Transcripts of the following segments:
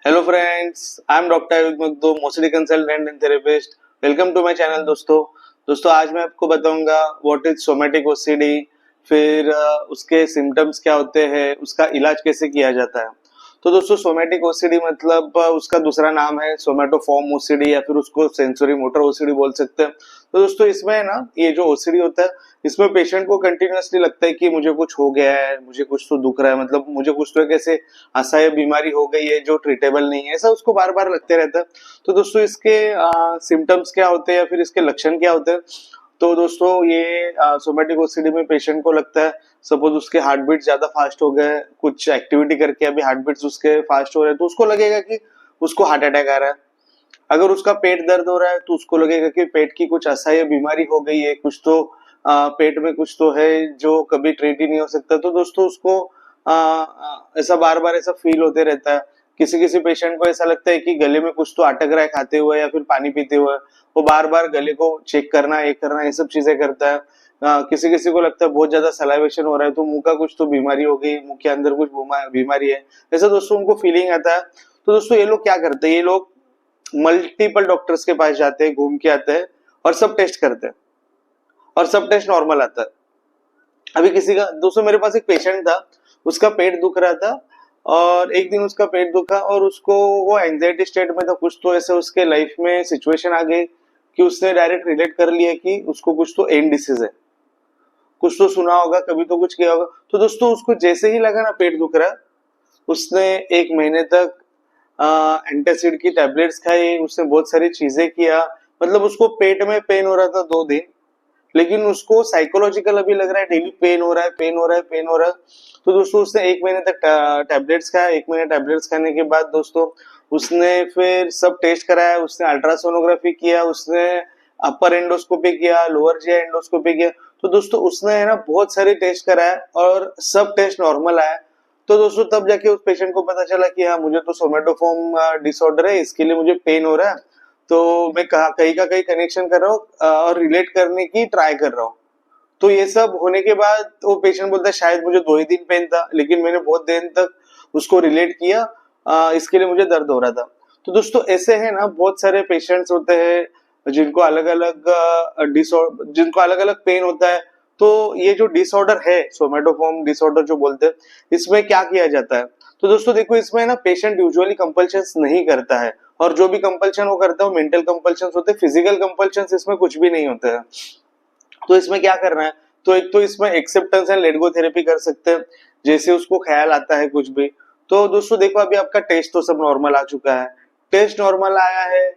Hello friends, I am doctor Ayush Makhdoom, OCD consultant and therapist. Welcome to my channel. दोस्तों आज मैं आपको बताऊंगा व्हाट इज सोमैटिक ओसीडी, फिर उसके सिम्टम्स क्या होते हैं, उसका इलाज कैसे किया जाता है। तो दोस्तों सोमैटिक ओसीडी मतलब उसका दूसरा नाम है सोमैटोफॉर्म ओसीडी या फिर उसको सेंसरी मोटर ओसीडी बोल सकते हैं। तो दोस्तों इसमें है ना, ये जो ओसीडी होता है इसमें पेशेंट को कंटिन्यूअसली लगता है कि मुझे कुछ हो गया है, मुझे कुछ तो दुख रहा है, मतलब मुझे कुछ तो कैसे असह्य बीमारी हो गई है जो ट्रीटेबल नहीं है, ऐसा उसको बार बार लगते रहता है। तो दोस्तों इसके सिम्टम्स क्या होते हैं या फिर इसके लक्षण क्या होते हैं। तो दोस्तों ये सोमैटिक ओसीडी में पेशेंट को लगता है, सपोज उसके हार्ट बीट ज्यादा फास्ट हो गए, कुछ एक्टिविटी करके अभी हार्ट बीट्स उसके फास्ट हो रहे हैं तो उसको लगेगा कि उसको हार्ट अटैक आ रहा है। अगर उसका पेट दर्द हो रहा है तो उसको लगेगा कि पेट की कुछ असह्य बीमारी हो गई है, कुछ तो पेट में कुछ तो है जो कभी ट्रीट ही नहीं हो सकता। तो दोस्तों उसको ऐसा बार बार ऐसा फील होते रहता है। किसी किसी पेशेंट को ऐसा लगता है कि गले में कुछ तो अटक रहा है खाते हुए या फिर पानी पीते हुए, वो बार बार गले को चेक करना, ये करना, ये सब चीजें करता है। किसी किसी को लगता है बहुत ज्यादा सलाइवेशन हो रहा है तो मुंह का कुछ तो बीमारी हो गई, मुंह के अंदर कुछ बीमारी है, ऐसा दोस्तों उनको फीलिंग आता है। तो दोस्तों ये लोग क्या करते हैं, ये लोग मल्टीपल डॉक्टर्स के पास जाते हैं, घूम के आते हैं और सब टेस्ट करते हैं और सब टेस्ट नॉर्मल आता है। अभी किसी का दोस्तों मेरे पास एक पेशेंट था, उसका पेट दुख रहा था और एक दिन उसका पेट दुखा और उसको वो एंजाइटी स्टेट में था, कुछ तो ऐसे उसके लाइफ में सिचुएशन आ गई कि उसने डायरेक्ट रिलेट कर लिया कि उसको कुछ तो एंड डिसीज है, कुछ तो सुना होगा, कभी तो कुछ किया होगा। तो दोस्तों उसको जैसे ही लगा ना पेट दुख रहा, उसने 1 महीने तक एंटासिड की टैबलेट्स खाई, उसने बहुत सारी चीजें किया, मतलब उसको पेट में पेन हो रहा था 2 दिन, लेकिन उसको साइकोलॉजिकल अभी लग रहा है डेली पेन हो रहा है, पेन हो रहा है, पेन हो रहा है। तो दोस्तों उसने 1 महीने तक टैबलेट्स खाया। 1 महीने टैबलेट्स खाने के बाद दोस्तों उसने फिर सब टेस्ट कराया, उसने अल्ट्रासोनोग्राफी किया, उसने अपर एंडोस्कोपी किया, लोअर जी एंडोस्कोपी किया। तो दोस्तों उसने है ना बहुत सारे टेस्ट कराया और सब टेस्ट नॉर्मल आया। तो दोस्तों तब जाके उस पेशेंट को पता चला कि हाँ मुझे तो सोमैटोफॉर्म डिसऑर्डर है, इसके लिए मुझे पेन हो रहा है। तो मैं कहीं का कहीं कनेक्शन कर रहा हूँ और रिलेट करने की ट्राई कर रहा हूँ। तो ये सब होने के बाद वो पेशेंट बोलता है शायद मुझे 2 ही दिन पेन था, लेकिन मैंने बहुत दिन तक उसको रिलेट किया, इसके लिए मुझे दर्द हो रहा था। तो दोस्तों ऐसे है ना बहुत सारे पेशेंट्स होते हैं जिनको अलग अलग पेन होता है। तो ये जो डिसऑर्डर है सोमैटोफॉर्म डिसऑर्डर जो बोलते हैं, इसमें क्या किया जाता है। तो दोस्तों देखो इसमें ना पेशेंट यूजुअली कंपल्शंस नहीं करता है, और जो भी कंपल्शन वो करता है वो मेंटल कंपल्शंस होते हैं, फिजिकल कंपल्शंस इसमें कुछ भी नहीं होते हैं। तो इसमें क्या करना है, तो एक तो इसमें acceptance and let go therapy कर सकते हैं, जैसे उसको ख्याल आता है कुछ भी। तो दोस्तों देखो अभी आपका टेस्ट तो सब नॉर्मल आ चुका है, टेस्ट नॉर्मल आया है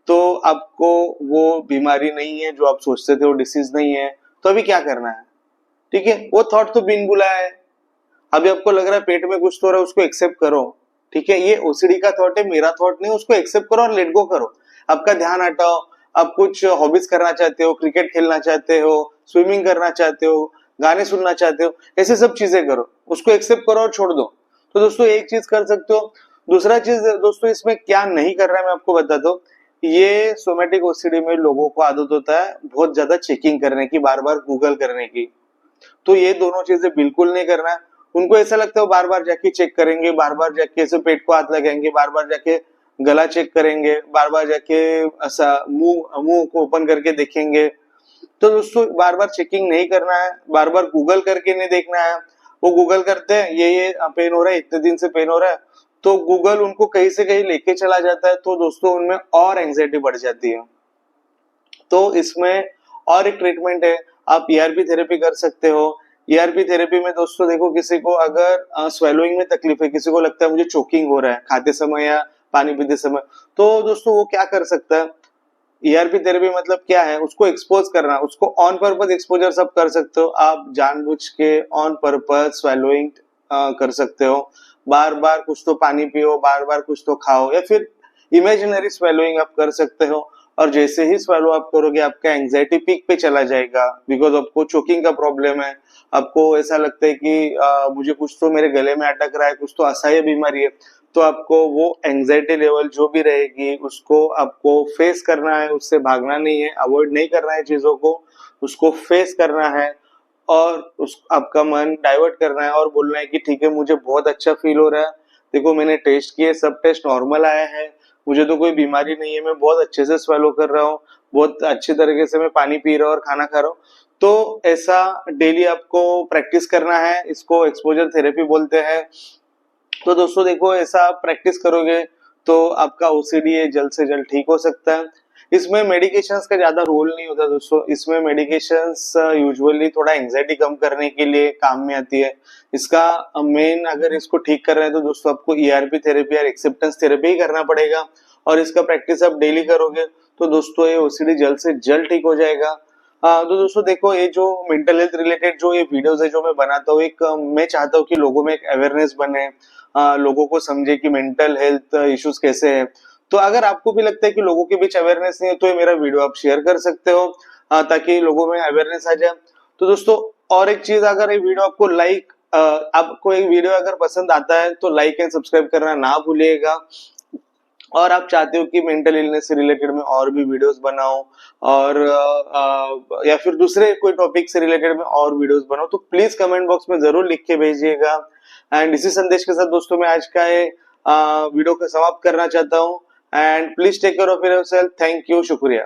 तो आपको वो बीमारी नहीं है जो आप सोचते थे, वो डिसीज नहीं है। तो अभी क्या करना है, ठीक है, वो थॉट तो बिन बुलाया है। अभी आपको लग रहा है पेट में कुछ तो हो रहा है, उसको एक्सेप्ट करो, ठीक है, ये ओसीडी का थॉट है, मेरा थॉट नहीं, उसको एक्सेप्ट करो और लेट गो करो। आपका ध्यान हटाओ, आप कुछ हॉबीज करना चाहते हो, क्रिकेट खेलना चाहते हो, स्विमिंग करना चाहते हो, गाने सुनना चाहते हो, ऐसे सब चीजें करो, उसको एक्सेप्ट करो और छोड़ दो। तो दोस्तों एक चीज कर सकते हो। दूसरा चीज दोस्तों इसमें क्या नहीं कर रहा है मैं आपको बताता हूँ। ये सोमैटिक ओसीडी में लोगों को आदत होता है बहुत ज्यादा चेकिंग करने की, बार बार गूगल करने की। तो ये दोनों चीजें बिल्कुल नहीं करना है। उनको ऐसा लगता है वो बार बार जाके चेक करेंगे, बार बार जाके ऐसे पेट को हाथ लगाएंगे, बार बार जाके गला चेक करेंगे, बार बार जाके ऐसा मुंह मुंह को ओपन करके देखेंगे। तो दोस्तों बार बार चेकिंग नहीं करना है, बार बार गूगल करके नहीं देखना है। वो गूगल करते हैं ये पेन हो रहा है, इतने दिन से पेन हो रहा है, तो गूगल उनको कहीं से कहीं लेके चला जाता है। तो दोस्तों उनमें और एंजाइटी बढ़ जाती है। तो इसमें और एक ट्रीटमेंट है, आप ईआरपी थेरेपी कर सकते हो। ईआरपी थेरेपी में दोस्तों देखो किसी को अगर स्वेलोइंग में तकलीफ है, किसी को लगता है मुझे चोकिंग हो रहा है खाते समय या पानी पीते समय, तो दोस्तों वो क्या कर सकता है। ईआरपी थेरेपी मतलब क्या है, उसको एक्सपोज करना, उसको ऑन पर्पस एक्सपोजर सब कर सकते हो। आप जानबूझ के ऑन पर्पस स्वेलोइंग कर सकते हो, बार बार कुछ तो पानी पियो, बार बार कुछ तो खाओ, या फिर इमेजिनरी स्वेलोइंग आप कर सकते हो। और जैसे ही स्वेलो आप करोगे आपका एंजाइटी पीक पे चला जाएगा, बिकॉज आपको चोकिंग का प्रॉब्लम है, आपको ऐसा लगता है कि मुझे कुछ तो मेरे गले में अटक रहा है, कुछ तो असह्य बीमारी है। तो आपको वो एंजाइटी लेवल जो भी रहेगी उसको आपको फेस करना है, उससे भागना नहीं है, अवॉइड नहीं करना है चीजों को, उसको फेस करना है और उस आपका मन डाइवर्ट करना है और बोलना है कि ठीक है मुझे बहुत अच्छा फील हो रहा है, देखो मैंने टेस्ट किए, सब टेस्ट नॉर्मल आया है, मुझे तो कोई बीमारी नहीं है, मैं बहुत अच्छे से स्वेलो कर रहा हूँ, बहुत अच्छी तरीके से मैं पानी पी रहा हूँ और खाना खा रहा हूँ। तो ऐसा डेली आपको प्रैक्टिस करना है, इसको एक्सपोजर थेरेपी बोलते हैं। तो दोस्तों देखो ऐसा आप प्रैक्टिस करोगे तो आपका ओसीडी है जल्द से जल्द ठीक हो सकता है। इसमें मेडिकेशंस का ज्यादा रोल नहीं होता दोस्तों, इसमें मेडिकेशंस यूजुअली थोड़ा एंजाइटी कम करने के लिए काम में आती है। इसका मेन अगर इसको ठीक कर रहे हैं तो दोस्तों आपको ईआरपी थेरेपी और एक्सेप्टेंस थेरेपी ही करना पड़ेगा, और इसका प्रैक्टिस आप डेली करोगे तो दोस्तों ये ओसीडी जल्द से जल्द ठीक हो जाएगा। तो दोस्तों देखो ये जो मेंटल हेल्थ रिलेटेड जो ये वीडियोस है जो मैं बनाता हूँ, एक मैं चाहता हूँ कि लोगों में एक अवेयरनेस बने, लोगों को समझे कि मेंटल हेल्थ इश्यूज कैसे हैं। तो अगर आपको भी लगता है कि लोगों के बीच अवेयरनेस नहीं है तो ये मेरा वीडियो आप शेयर कर सकते हो, ताकि लोगों में अवेयरनेस आ जाए। तो दोस्तों और एक चीज, अगर ये वीडियो आपको आपको एक वीडियो अगर पसंद आता है तो लाइक एंड सब्सक्राइब करना ना भूलिएगा, और आप चाहते हो कि मेंटल इलनेस से रिलेटेड में और भी वीडियोस बनाऊं, और या फिर दूसरे कोई टॉपिक से रिलेटेड में और वीडियोस बनाऊं, तो प्लीज कमेंट बॉक्स में जरूर लिख के भेजिएगा। एंड इसी संदेश के साथ दोस्तों मैं आज का ये वीडियो को समाप्त करना चाहता हूं। And please take care of yourself. Thank you, शुक्रिया।